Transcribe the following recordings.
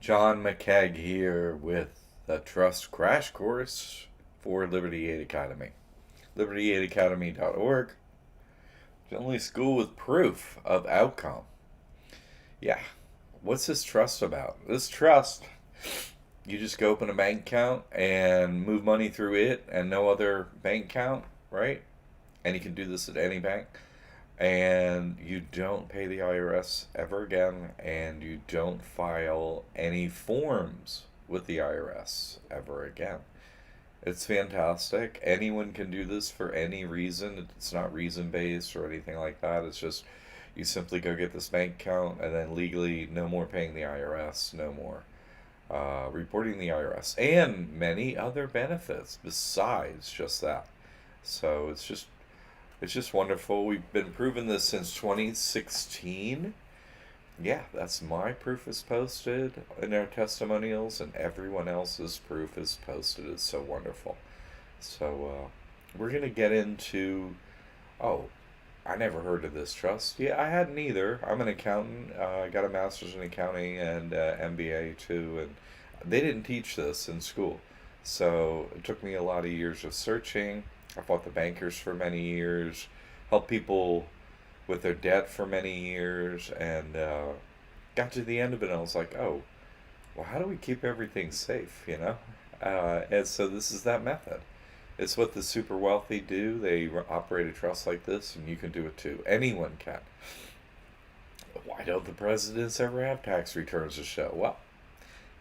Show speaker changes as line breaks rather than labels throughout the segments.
John McKeag here with the Trust Crash Course for Liberty Aid Academy. LibertyAidAcademy.org. The only school with proof of outcome. Yeah. What's this trust about? This trust, you just go open a bank account and move money through it and no other bank account, right? And you can do this at any bank. And you don't pay the IRS ever again, and you don't file any forms with the IRS ever again. It's fantastic. Anyone can do this for any reason. It's not reason based or anything like that. It's just you simply go get this bank account, and then legally, no more paying the IRS, no more reporting the IRS, and many other benefits besides just that. So it's just wonderful. We've been proving this since 2016. Yeah, that's my proof is posted in our testimonials, and everyone else's proof is posted. It's so wonderful. So we're going to get into. Oh, I never heard of this trust. Yeah, I hadn't either. I'm an accountant. I got a master's in accounting and MBA too, and they didn't teach this in school. So it took me a lot of years of searching. I fought the bankers for many years, helped people with their debt for many years, and got to the end of it, and I was like, oh, well, how do we keep everything safe, you know? And so this is that method. It's what the super wealthy do. They operate a trust like this, and you can do it too. Anyone can. Why don't the presidents ever have tax returns to show? Well,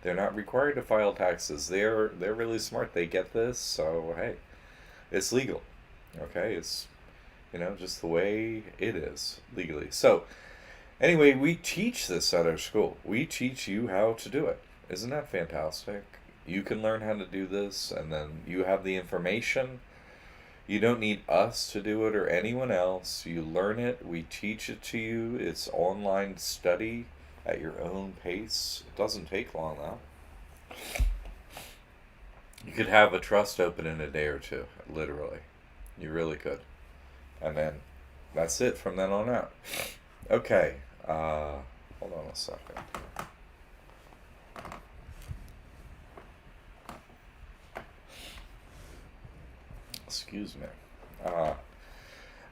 they're not required to file taxes. They're really smart. They get this, so hey, it's legal. Okay, it's just the way it is legally. So anyway, we teach this at our school. We teach you how to do it. Isn't that fantastic? You can learn how to do this, and then you have the information. You don't need us to do it or anyone else. You learn it. We teach it to you. It's online study at your own pace. It doesn't take long, though. You could have a trust open in a day or two, literally. You really could. And then that's it from then on out. Okay. Hold on a second. Excuse me. Uh,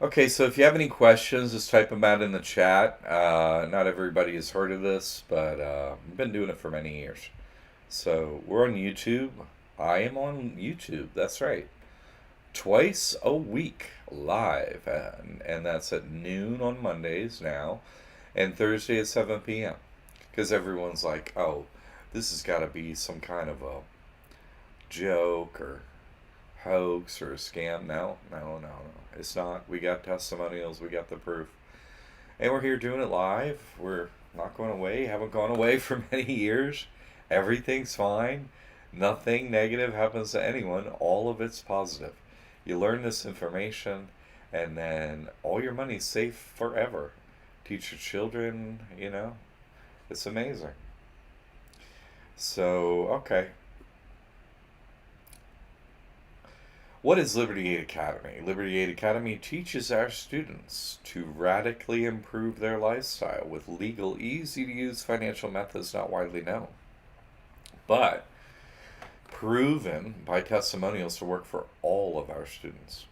okay, so if you have any questions, just type them out in the chat. Not everybody has heard of this, but I've been doing it for many years. So we're on YouTube. I am on YouTube. That's right. Twice a week live, and that's at noon on Mondays now, and Thursday at 7 p.m. Because everyone's like, oh, this has got to be some kind of a joke or hoax or a scam. No, no, no, no. It's not. We got testimonials, we got the proof. And we're here doing it live. We're not going away, haven't gone away for many years. Everything's fine. Nothing negative happens to anyone. All of it's positive. You learn this information, and then all your money's safe forever. Teach your children. It's amazing. So, okay. What is Liberty Aid Academy? Liberty Aid Academy teaches our students to radically improve their lifestyle with legal, easy to use financial methods not widely known, but proven by testimonials to work for all of our students.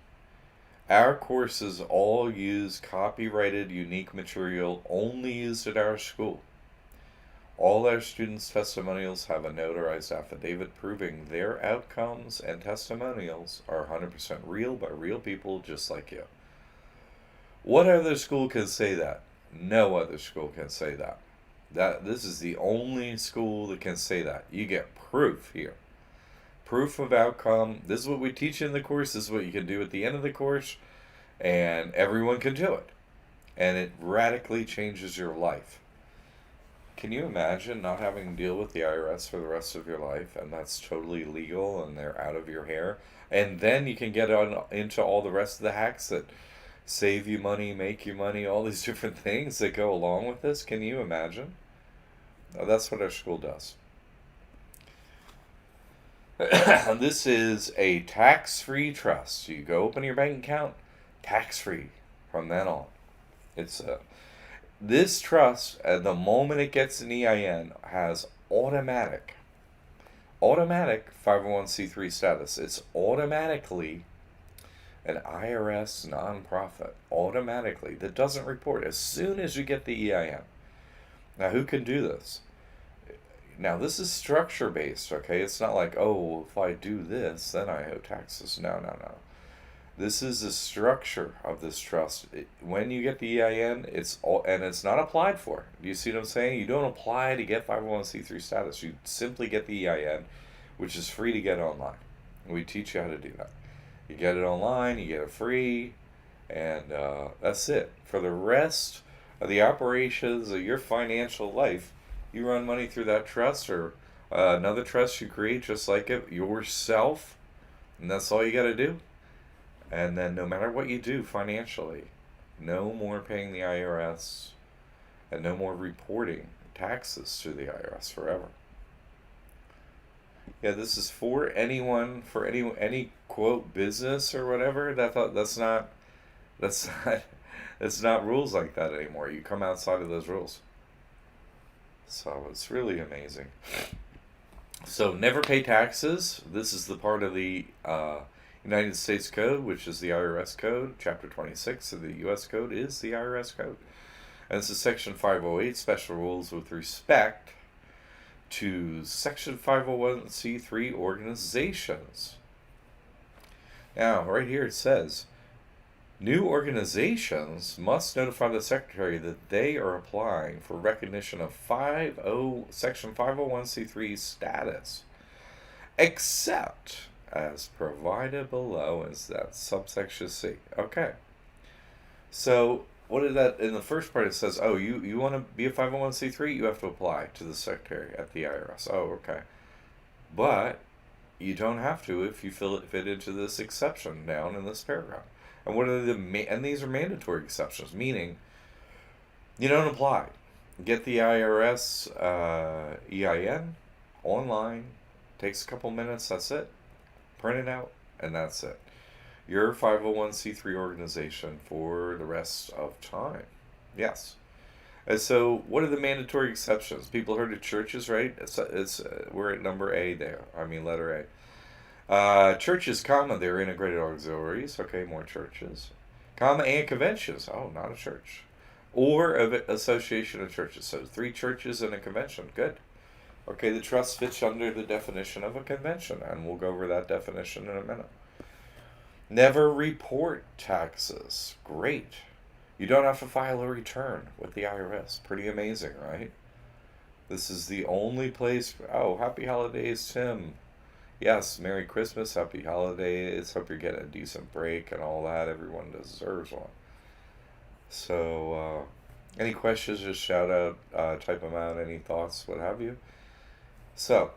Our courses all use copyrighted, unique material only used at our school. All our students' testimonials have a notarized affidavit proving their outcomes and testimonials are 100% real by real people just like you. What other school can say that? No other school can say that. This is the only school that can say that. You get proof here. Proof of outcome. This is what we teach in the course. This is what you can do at the end of the course, and everyone can do it. And it radically changes your life. Can you imagine not having to deal with the IRS for the rest of your life, and that's totally legal, and they're out of your hair? And then you can get into all the rest of the hacks that save you money, make you money, all these different things that go along with this. Can you imagine? That's what our school does. This is a tax-free trust. You go open your bank account, tax-free from then on. It's This trust, at the moment it gets an EIN, has automatic. Automatic 501c3 status. It's automatically an IRS nonprofit. Automatically. That doesn't report as soon as you get the EIN. Now, who can do this? Now, this is structure based, okay? It's not like, oh, if I do this, then I owe taxes. No, no, no. This is the structure of this trust. When you get the EIN, it's all, and it's not applied for. Do you see what I'm saying? You don't apply to get 501c3 status. You simply get the EIN, which is free to get online. We teach you how to do that. You get it online, you get it free, and that's it. For the rest of the operations of your financial life, you run money through that trust or another trust you create just like it yourself, and that's all you got to do. And then no matter what you do financially, no more paying the IRS and no more reporting taxes to the IRS forever. Yeah, this is for anyone, for any quote business or whatever. That's not it's not rules like that anymore. You come outside of those rules. So it's really amazing. So never pay taxes. This is the part of the United States Code, which is the IRS Code. Chapter 26 of the U.S. Code is the IRS Code. And this is Section 508, Special Rules with respect to Section 501c3 organizations. Now, right here it says, new organizations must notify the Secretary that they are applying for recognition of Section 501c3 status, except as provided below as that subsection C. Okay. So, what is that? In the first part it says, oh, you want to be a 501c3? You have to apply to the Secretary at the IRS. Oh, okay. But you don't have to if you fit into this exception down in this paragraph. And what are and these are mandatory exceptions, meaning you don't apply. Get the IRS EIN online. Takes a couple minutes. That's it. Print it out, and that's it. You're a 501c3 organization for the rest of time. Yes. And so, what are the mandatory exceptions? People heard of churches, right? We're at number A there. I mean, letter A. Churches, comma, they're integrated auxiliaries. Okay, more churches. Comma, and conventions. Oh, not a church. Or association of churches. So 3 churches and a convention. Good. Okay, the trust fits under the definition of a convention, and we'll go over that definition in a minute. Never report taxes. Great. You don't have to file a return with the IRS. Pretty amazing, right? This is the only place. Oh, happy holidays, Tim. Yes, Merry Christmas, happy holidays. Hope you're getting a decent break and all that. Everyone deserves one. So, any questions, just shout out, type them out, any thoughts, what have you. So,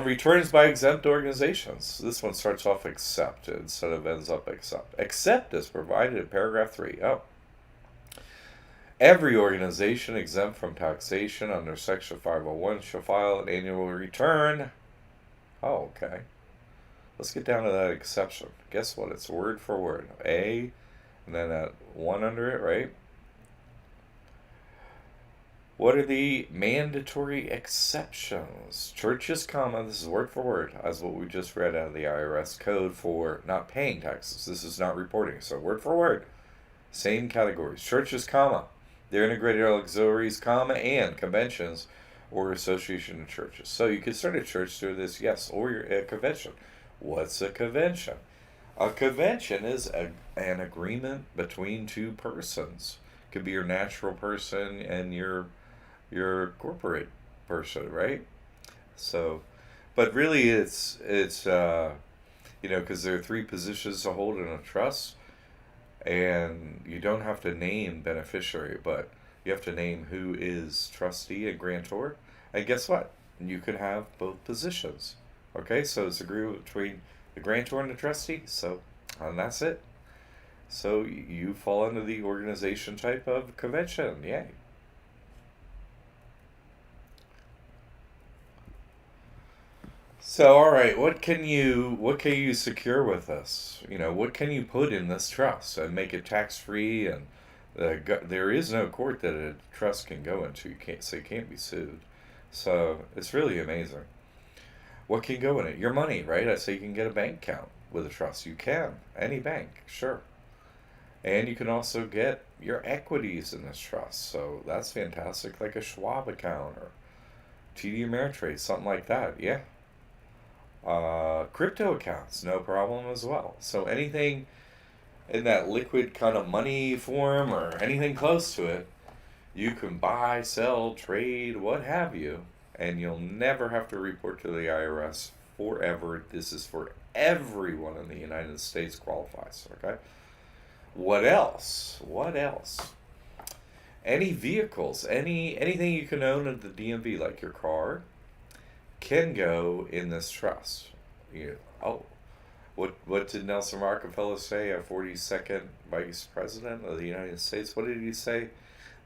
returns by exempt organizations. This one starts off except instead of ends up except. Except is provided in paragraph 3. Oh. Every organization exempt from taxation under Section 501 shall file an annual return. Oh, okay. Let's get down to that exception. Guess what? It's word for word. A, and then that one under it, right? What are the mandatory exceptions? Churches, comma, this is word for word, as what we just read out of the IRS code for not paying taxes. This is not reporting, so word for word. Same categories. Churches, comma, they're integrated auxiliaries, comma, and conventions or association of churches. So you can start a church through this, yes, or you're a convention. What's a convention? A convention is an agreement between 2 persons. It could be your natural person and your corporate person, right? So, but really it's because there are 3 positions to hold in a trust, and you don't have to name beneficiary, but you have to name who is trustee and grantor. And guess what? You could have both positions. Okay, so it's agreement between the grantor and the trustee. So, and that's it. So you fall under the organization type of convention. Yay. So, all right, what can you secure with this? What can you put in this trust and make it tax free? And there is no court that a trust can go into. You can't be sued. So it's really amazing. What can go in it? Your money, right? I say you can get a bank account with a trust. You can. Any bank, sure. And you can also get your equities in this trust. So that's fantastic, like a Schwab account or TD Ameritrade, something like that. Yeah. Crypto accounts, no problem as well. So anything in that liquid kind of money form or anything close to it, you can buy, sell, trade, what have you, and you'll never have to report to the IRS forever. This is for everyone in the United States qualifies, okay? What else? What else? Any vehicles, anything you can own at the DMV, like your car, can go in this trust. Oh, what did Nelson Rockefeller say? A 42nd vice president of the United States. What did he say?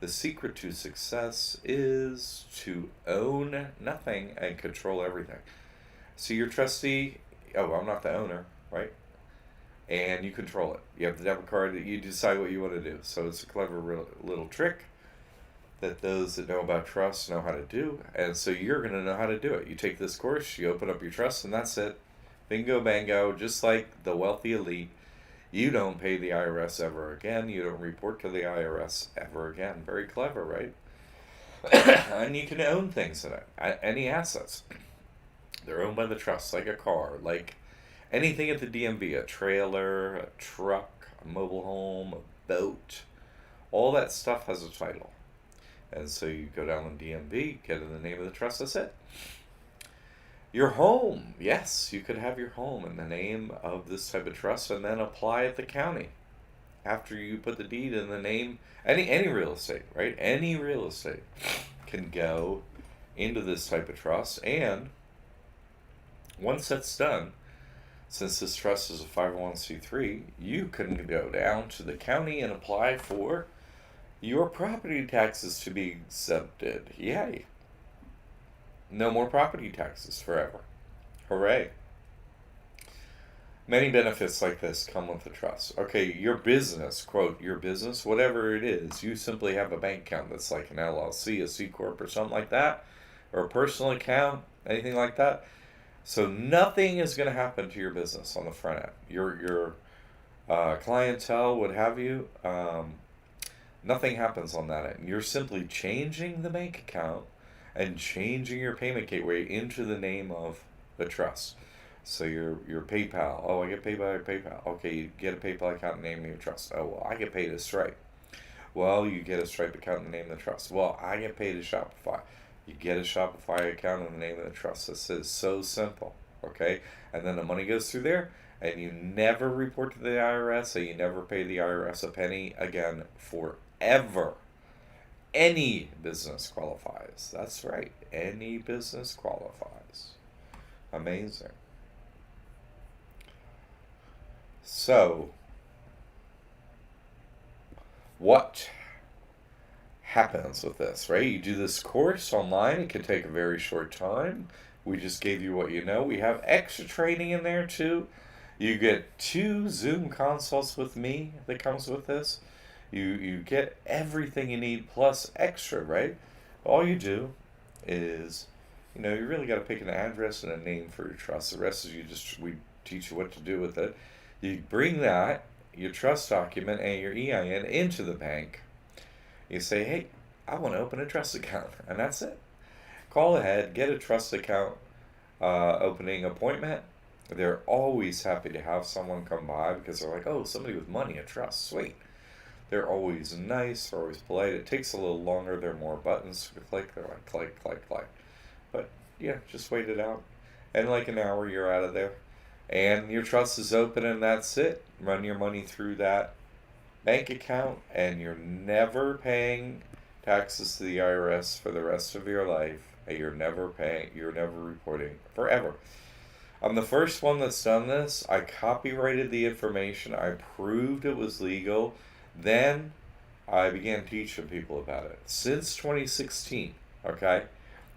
The secret to success is to own nothing and control everything. So your trustee, oh, I'm not the owner, right? And you control it. You have the debit card that you decide what you want to do. So it's a clever little trick that those that know about trust know how to do. And so you're going to know how to do it. You take this course, you open up your trust, and that's it. Bingo, bango, just like the wealthy elite. You don't pay the IRS ever again. You don't report to the IRS ever again. Very clever, right? And you can own things in it, any assets. They're owned by the trust, like a car, like anything at the DMV, a trailer, a truck, a mobile home, a boat. All that stuff has a title. And so you go down the DMV, get in the name of the trust, that's it. Your home, yes, you could have your home in the name of this type of trust and then apply at the county after you put the deed in the name. Any real estate, right? Any real estate can go into this type of trust, and once that's done, since this trust is a 501c3, you can go down to the county and apply for your property taxes to be exempted. Yay. No more property taxes forever. Hooray. Many benefits like this come with the trust. Okay, your business, quote, your business, whatever it is, you simply have a bank account that's like an LLC, a C Corp, or something like that, or a personal account, anything like that. So nothing is going to happen to your business on the front end. Your clientele, what have you, nothing happens on that end. You're simply changing the bank account and changing your payment gateway into the name of the trust. So your PayPal. Oh, I get paid by PayPal. Okay, you get a PayPal account in the name of your trust. Oh, well, I get paid as Stripe. Well, you get a Stripe account in the name of the trust. Well, I get paid as Shopify. You get a Shopify account in the name of the trust. This is so simple. Okay, and then the money goes through there, and you never report to the IRS, so you never pay the IRS a penny again forever. Any business qualifies. That's right. Any business qualifies. Amazing. So, what happens with this, right? You do this course online. It can take a very short time. We just gave you what you know. We have extra training in there too. You get 2 Zoom consults with me that comes with this. You get everything you need plus extra, right? All you do is, you really got to pick an address and a name for your trust. The rest is we teach you what to do with it. You bring that, your trust document and your EIN into the bank. You say, hey, I want to open a trust account, and that's it. Call ahead, get a trust account opening appointment. They're always happy to have someone come by because they're like, oh, somebody with money, a trust, sweet. They're always nice, they're always polite. It takes a little longer, there are more buttons to click. They're like, click, click, click. But yeah, just wait it out. And like an hour, you're out of there. And your trust is open, and that's it. Run your money through that bank account, and you're never paying taxes to the IRS for the rest of your life. And you're never reporting forever. I'm the first one that's done this. I copyrighted the information. I proved it was legal. Then I began teaching people about it since 2016, okay?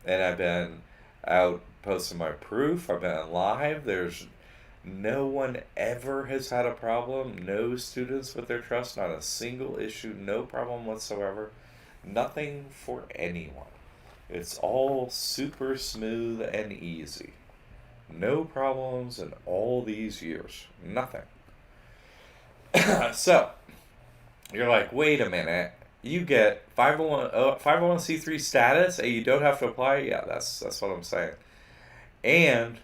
And I've been out posting my proof. I've been live. There's no one ever has had a problem. No students with their trust. Not a single issue. No problem whatsoever. Nothing for anyone. It's all super smooth and easy. No problems in all these years. Nothing. So, you're like, wait a minute. You get 501c3 status and you don't have to apply? Yeah, that's what I'm saying. And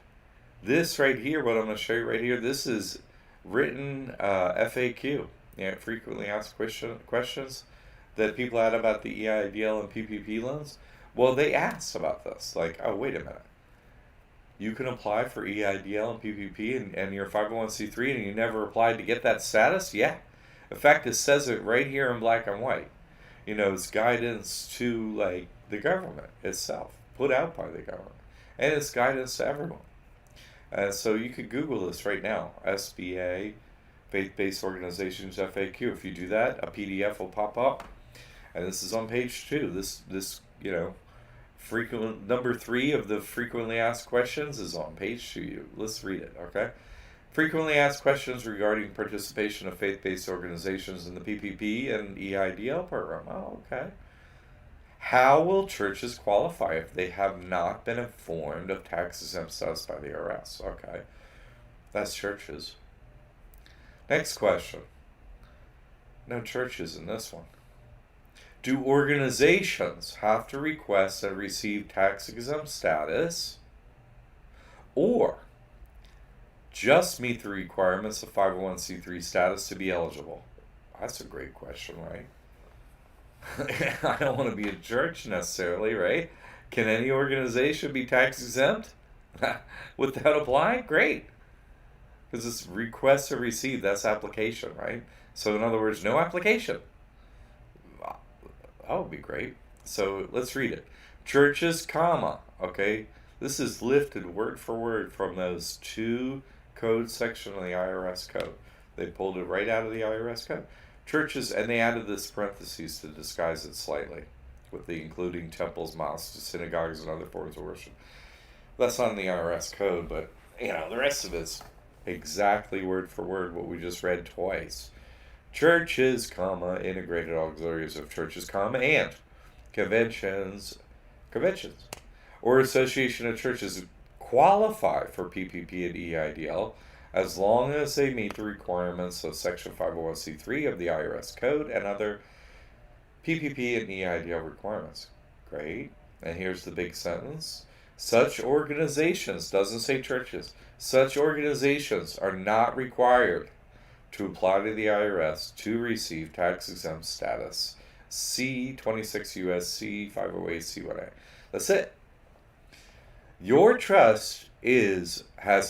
this right here, what I'm going to show you right here, this is written FAQ, frequently asked questions that people had about the EIDL and PPP loans. Well, they asked about this. Like, oh, wait a minute. You can apply for EIDL and PPP and you're 501c3 and you never applied to get that status? Yeah. In fact, it says it right here in black and white. It's guidance to, like, the government itself, put out by the government. And it's guidance to everyone. So you could Google this right now, SBA, Faith-Based Organizations FAQ. If you do that, a PDF will pop up. And this is on page 2. This frequent number 3 of the frequently asked questions is on page 2. Let's read it, okay? Frequently asked questions regarding participation of faith-based organizations in the PPP and EIDL program. Oh, okay. How will churches qualify if they have not been informed of tax-exempt status by the IRS? Okay. That's churches. Next question. No churches in this one. Do organizations have to request and receive tax-exempt status or just meet the requirements of 501c3 status to be eligible? That's a great question, right? I don't want to be a church necessarily, right? Can any organization be tax exempt without applying? Great. Because it's request to receive, that's application, right? So in other words, no application. That would be great. So let's read it. Churches, okay? This is lifted word for word from those 2 code sections of the IRS code. They pulled it right out of the IRS code. Churches, and they added this parentheses to disguise it slightly, with the including temples, mosques, synagogues, and other forms of worship. That's on the IRS code, but the rest of it's exactly word for word what we just read twice. Churches, integrated auxiliaries of churches, and conventions, or association of churches qualify for PPP and EIDL as long as they meet the requirements of Section 501c3 of the IRS Code and other PPP and EIDL requirements. Great. And here's the big sentence. Such organizations, doesn't say churches, such organizations are not required to apply to the IRS to receive tax-exempt status. C 26 U.S.C. 508 C1A. That's it. Your trust has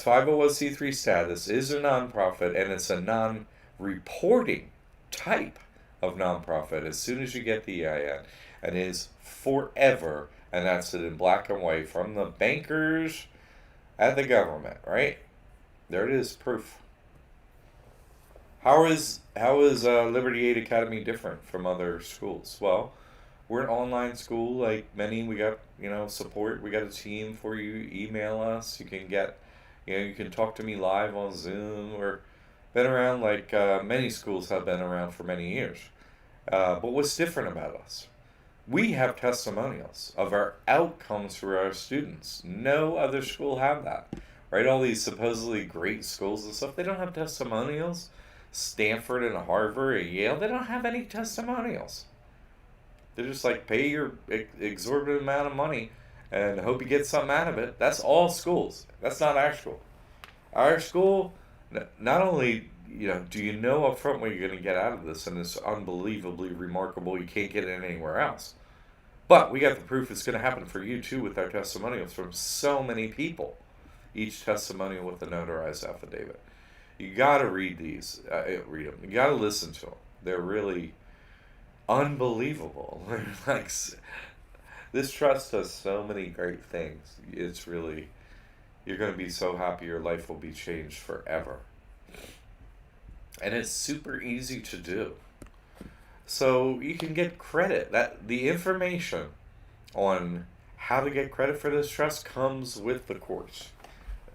501c3 status, is a nonprofit, and it's a non-reporting type of nonprofit as soon as you get the EIN, and is forever, and that's it in black and white from the bankers and the government, right? There it is, proof. How is Liberty Aid Academy different from other schools? Well, we're an online school like many. We got support. We got a team for you. Email us. You can get you can talk to me live on Zoom. We're been around like many schools have been around for many years. But what's different about us? We have testimonials of our outcomes for our students. No other school have that, right? All these supposedly great schools and stuff, they don't have testimonials. Stanford and Harvard and Yale, they don't have any testimonials. They're just like, pay your exorbitant amount of money and hope you get something out of it. That's all schools. That's not our school. Our school, not only do you know up front what you're going to get out of this, and it's unbelievably remarkable, you can't get it anywhere else. But we got the proof it's going to happen for you too with our testimonials from so many people. Each testimonial with a notarized affidavit. You got to read these, read them. You got to listen to them. They're really unbelievable. Like, this trust does so many great things. It's really, you're going to be so happy your life will be changed forever. And it's super easy to do. So you can get credit. The information on how to get credit for this trust comes with the course.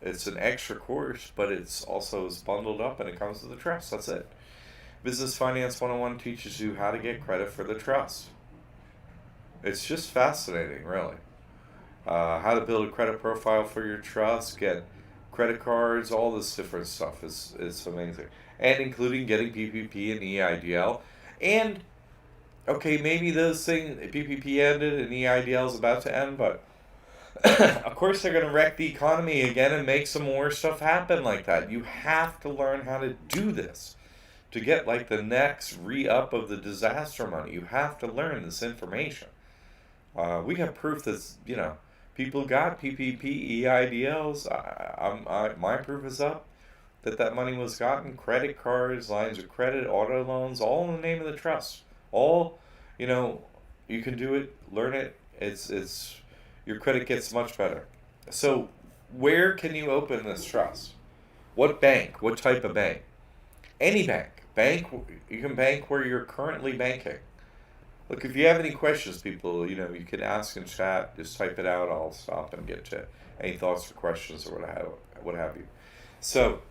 It's an extra course, but it's also is bundled up and it comes with the trust. That's it. Business Finance 101 teaches you how to get credit for the trust. It's just fascinating, really. how to build a credit profile for your trust, get credit cards, all this different stuff is amazing. And including getting PPP and EIDL. And, okay, maybe those things, PPP ended and EIDL is about to end, but of course they're going to wreck the economy again and make some more stuff happen like that. You have to learn how to do this to get like the next re-up of the disaster money. You have to learn this information. We have proof that, people got PPP, EIDLs. My proof is up that that money was gotten. Credit cards, lines of credit, auto loans, all in the name of the trust. All, you know, you can do it, learn it. It's your credit gets much better. So, where can you open this trust? What bank? What type of bank? Any bank. You can bank where you're currently banking. Look, if you have any questions, people, you can ask in chat. Just type it out. I'll stop and get to any thoughts or questions or what have you. So,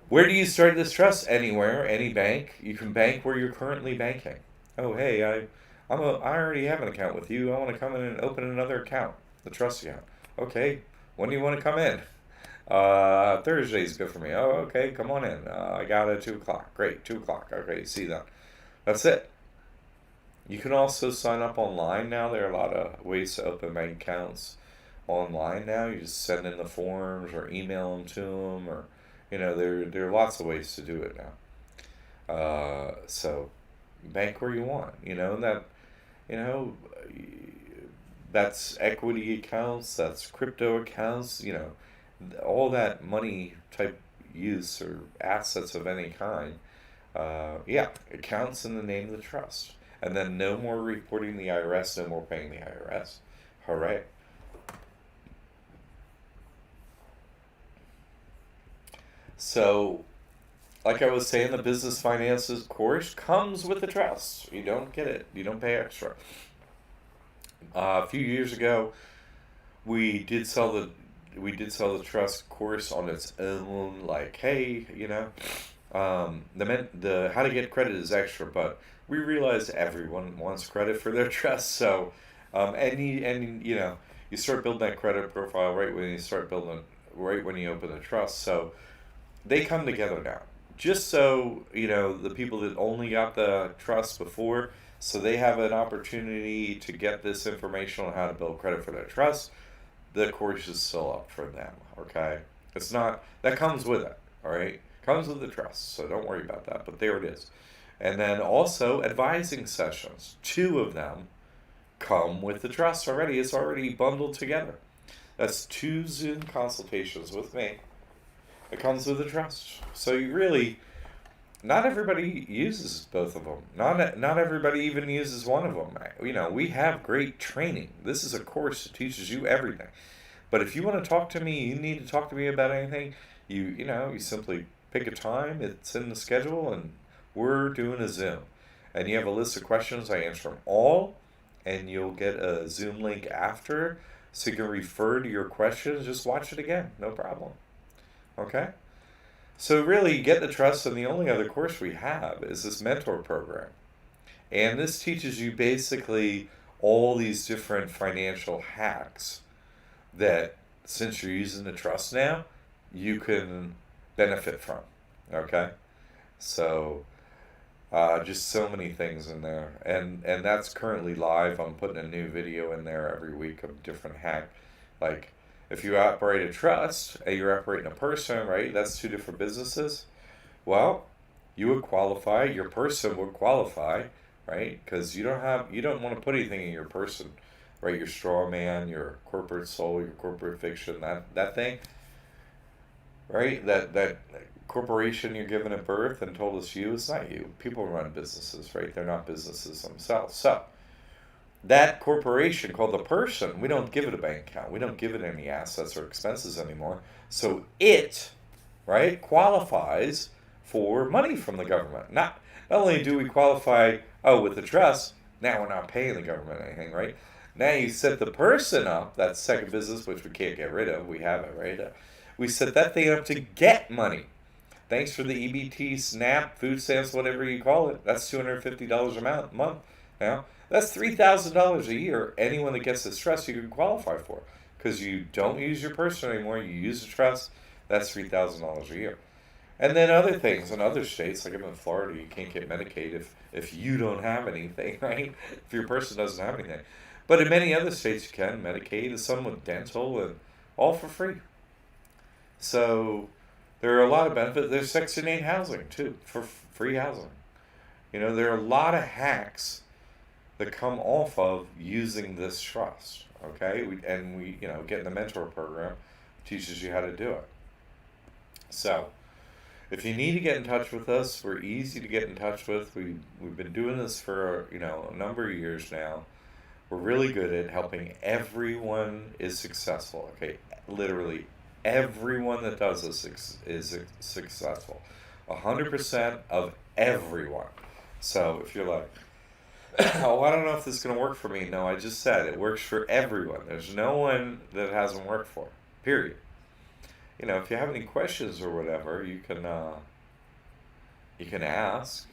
where do you start this trust? Anywhere, any bank. You can bank where you're currently banking. Oh, hey, I already have an account with you. I want to come in and open another account, the trust account. Okay, when do you want to come in? Thursday's good for me. Oh, okay, come on in. I got it at 2 o'clock. Great, 2 o'clock. Okay, see you then. That's it. You can also sign up online now. There are a lot of ways to open bank accounts online now. You just send in the forms or email them to them, or there are lots of ways to do it now. So bank where you want. And that you know that's equity accounts. That's crypto accounts. All that money type use or assets of any kind. Yeah, accounts in the name of the trust. And then no more reporting the IRS, no more paying the IRS. Hooray. So, like I was saying, the business finances course comes with the trust. You don't get it. You don't pay extra. A few years ago, we did sell the trust course on its own. Like, hey, the how to get credit is extra, but we realized everyone wants credit for their trust. So, you start building that credit profile right when you open the trust. So they come together now. Just so the people that only got the trust before, so they have an opportunity to get this information on how to build credit for their trust. The course is still up for them. Okay, it's not that comes with it. All right, comes with the trust, so don't worry about that. But there it is. And then also advising sessions. 2 of them come with the trust already. It's already bundled together. That's 2 Zoom consultations with me. It comes with the trust. So you really, not everybody uses both of them. Not everybody even uses one of them. We have great training. This is a course that teaches you everything. But if you want to talk to me, you need to talk to me about anything. You simply pick a time. It's in the schedule, and we're doing a Zoom. And you have a list of questions. I answer them all, and you'll get a Zoom link after, so you can refer to your questions. Just watch it again. No problem. Okay? So really, you get the trust, and the only other course we have is this mentor program. And this teaches you basically all these different financial hacks that, since you're using the trust now, you can benefit from. Okay? So, just so many things in there. And that's currently live. I'm putting a new video in there every week of different hack. Like, if you operate a trust and you're operating a person, right? That's 2 different businesses. Well, you would qualify. Your person would qualify, right? Because you don't want to put anything in your person, right? Your straw man, your corporate soul, your corporate fiction, that thing, right? That corporation you're given at birth and told it's you. It's not you. People run businesses, right? They're not businesses themselves. So that corporation called the person, we don't give it a bank account. We don't give it any assets or expenses anymore. So it, right, qualifies for money from the government. Not only do we qualify, with the trust, now we're not paying the government anything, right? Now you set the person up, that second business, which we can't get rid of. We have it, right? We set that thing up to get money. Thanks for the EBT, SNAP, food stamps, whatever you call it. That's $250 a month now. That's $3,000 a year. Anyone that gets this trust, you can qualify for, because you don't use your person anymore. You use the trust. That's $3,000 a year. And then other things in other states, like I'm in Florida, you can't get Medicaid if you don't have anything, right? If your person doesn't have anything. But in many other states, you can Medicaid, and some with dental, and all for free. So there are a lot of benefits. There's Section 8 housing too, for free housing. There are a lot of hacks that come off of using this trust. Okay, we getting the mentor program teaches you how to do it. So if you need to get in touch with us, we're easy to get in touch with. We've been doing this for a number of years now. We're really good at helping everyone is successful. Okay, literally everyone that does this is successful. 100% of everyone. So if you're like, oh, I don't know if this is going to work for me. No, I just said it works for everyone. There's no one that hasn't worked for. Period. If you have any questions or whatever, you can ask.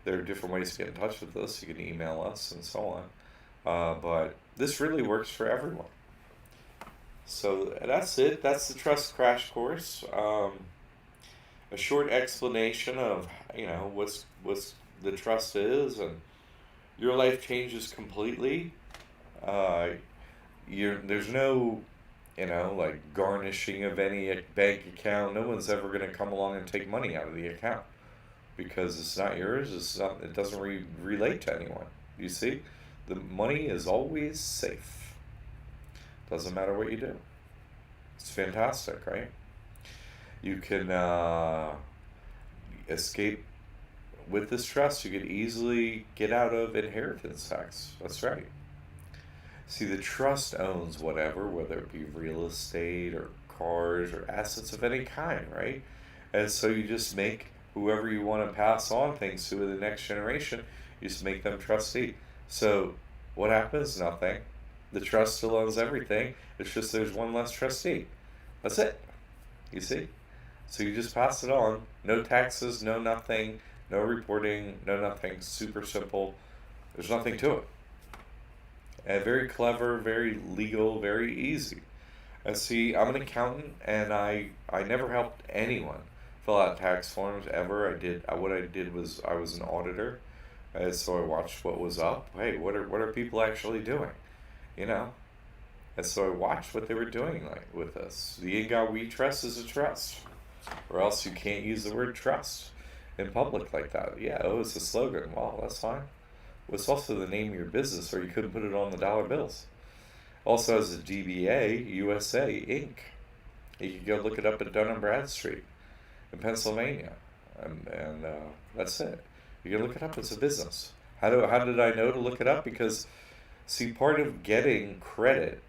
There are different ways to get in touch with us. You can email us and so on. But this really works for everyone. So that's it. That's the Trust Crash Course. A short explanation of what's the trust is, and your life changes completely. There's no like garnishing of any bank account. No one's ever going to come along and take money out of the account because it's not yours. It doesn't relate to anyone. You see, the money is always safe. Doesn't matter what you do. It's fantastic, right? You can escape with this trust. You could easily get out of inheritance tax. That's right. See, the trust owns whatever, whether it be real estate or cars or assets of any kind, right? And so you just make whoever you want to pass on things to the next generation, you just make them trustee. So what happens? Nothing. The trust still owns everything. It's just there's one less trustee. That's it. You see? So you just pass it on. No taxes, no nothing, no reporting, no nothing. Super simple. There's nothing to it. And very clever, very legal, very easy. And see, I'm an accountant, and I never helped anyone fill out tax forms ever. What I did was I was an auditor, and so I watched what was up. Hey, what are people actually doing? And so I watched what they were doing with this. The In God We Trust is a trust, or else you can't use the word trust in public like that. Yeah, it's a slogan. Well, that's fine. It's also the name of your business, or you couldn't put it on the dollar bills. Also has a DBA USA Inc. You can go look it up at Dun & Bradstreet in Pennsylvania, and that's it. You can look it up. It's a business. How did I know to look it up? Because see, part of getting credit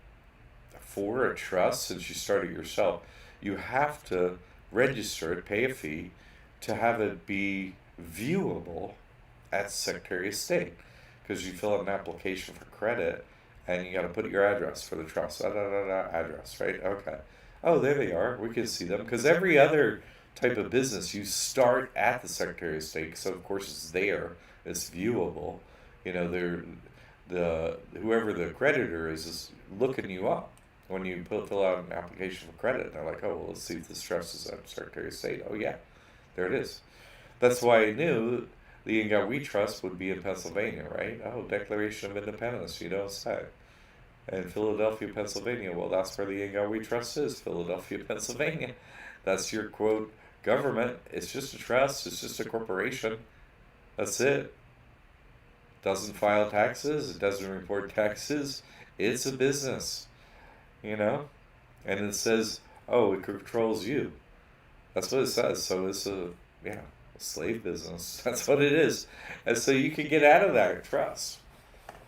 for a trust, since you started yourself, you have to register it, pay a fee, to have it be viewable at Secretary of State. Because you fill out an application for credit, and you got to put your address for the trust. Address, right? Okay. Oh, there they are. We can see them. Because every other type of business, you start at the Secretary of State, so of course it's there. It's viewable. Whoever the creditor is looking you up when you fill out an application for credit. And they're like, oh, well, let's see if this trust is at Secretary of State. Oh yeah, there it is. That's why I knew the In God We Trust would be in Pennsylvania, right? Oh, Declaration of Independence, you don't say. And Philadelphia, Pennsylvania. Well, that's where the In God We Trust is, Philadelphia, Pennsylvania. That's your, quote, government. It's just a trust. It's just a corporation. That's it. Doesn't file taxes. It doesn't report taxes. It's a business, And it says, oh, it controls you. That's what it says. So it's a slave business. That's what it is. And so you can get out of that trust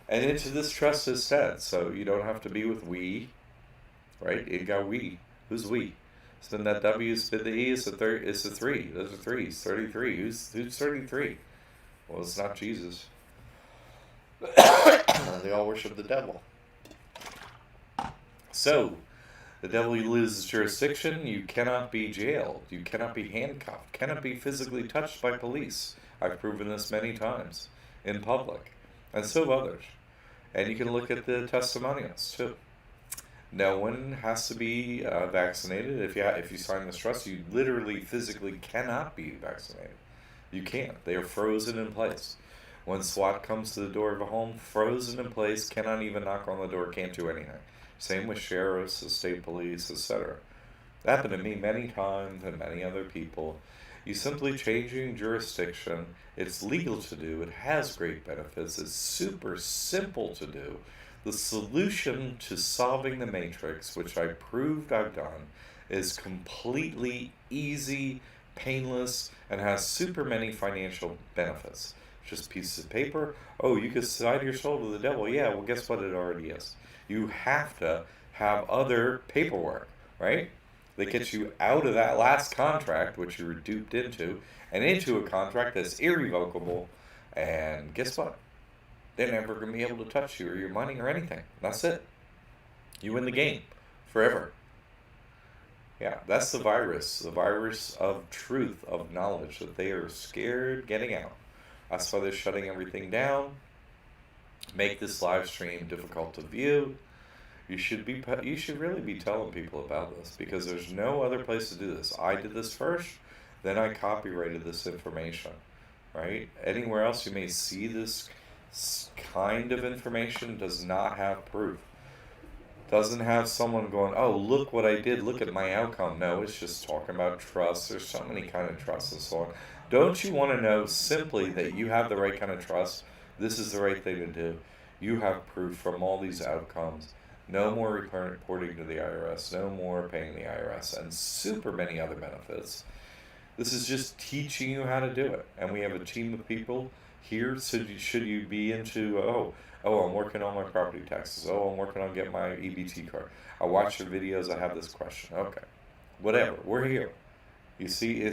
and into this trust instead. So you don't have to be with we, right? It got we. Who's we? Spin that W, spin the E. It's a three. Those are threes. 33. Who's 33? Well, it's not Jesus. They all worship the devil. So the devil loses jurisdiction. You cannot be jailed. You cannot be handcuffed. Cannot be physically touched by police. I've proven this many times in public. and so have others. And you can look at the testimonials too. No one has to be vaccinated. If you sign this trust, you literally physically cannot be vaccinated. You can't. They are frozen in place. When SWAT comes to the door of a home, frozen in place, cannot even knock on the door, can't do anything. Same with sheriffs, the state police, etc. That happened to me many times and many other people. You simply changing jurisdiction. It's legal to do. It has great benefits. It's super simple to do. The solution to solving the matrix, which I proved I've done, is completely easy, painless, and has super many financial benefits. Just pieces of paper. Oh, you could side your soul to the devil. Yeah, well, guess what? It already is. You have to have other paperwork, right? That gets you out of that last contract, which you were duped into, and into a contract that's irrevocable. And guess what? They're never going to be able to touch you or your money or anything. That's it. You win the game forever. Yeah, that's the virus of truth, of knowledge, that they are scared getting out. That's why they're shutting everything down, make this live stream difficult to view. You should really be telling people about this, because there's no other place to do this. I did this first, then I copyrighted this information, right? Anywhere else you may see this kind of information does not have proof. Doesn't have someone going, oh, look what I did, look at my outcome. No, it's just talking about trust. There's so many kind of trusts and so on. Don't you want to know simply that you have the right kind of trust? This is the right thing to do. You have proof from all these outcomes. No more reporting to the IRS, no more paying the IRS, and super many other benefits. This is just teaching you how to do it. And we have a team of people here. So should you be into, I'm working on my property taxes. Oh, I'm working on getting my EBT card. I watch your videos. I have this question. Okay, whatever. We're here. You see,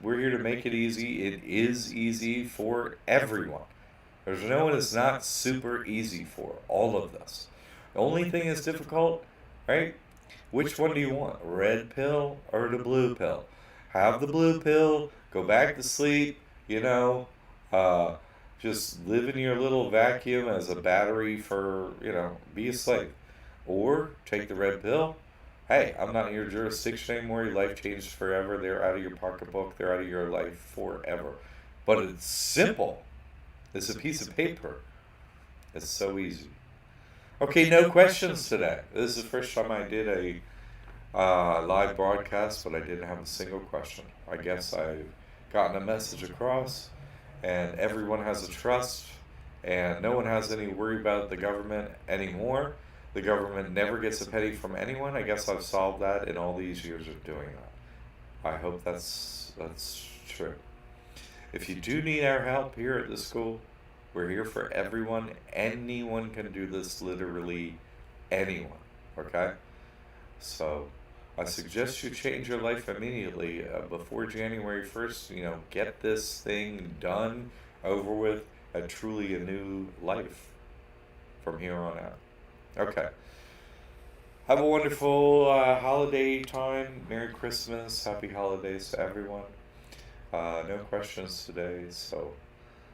we're here to make it easy. It is easy for everyone. There's no one it's not super easy for. All of this. The only thing that's difficult, right? Which one do you want? Red pill or the blue pill? Have the blue pill. Go back to sleep. Just live in your little vacuum as a battery for, be a slave. Or take the red pill. Hey, I'm not in your jurisdiction anymore. Your life changed forever. They're out of your pocketbook. They're out of your life forever. But it's simple. It's a piece of paper. It's so easy. Okay, no questions today. This is the first time I did a live broadcast, but I didn't have a single question. I guess I've gotten a message across, and everyone has a trust, and no one has any worry about the government anymore. The government never gets a penny from anyone. I guess I've solved that in all these years of doing that. I hope that's true. If you do need our help here at the school, we're here for everyone. Anyone can do this, literally anyone, okay? So I suggest you change your life immediately before January 1st. Get this thing done, over with, truly a new life from here on out. Okay. Have a wonderful holiday time. Merry Christmas. Happy holidays to everyone. No questions today, so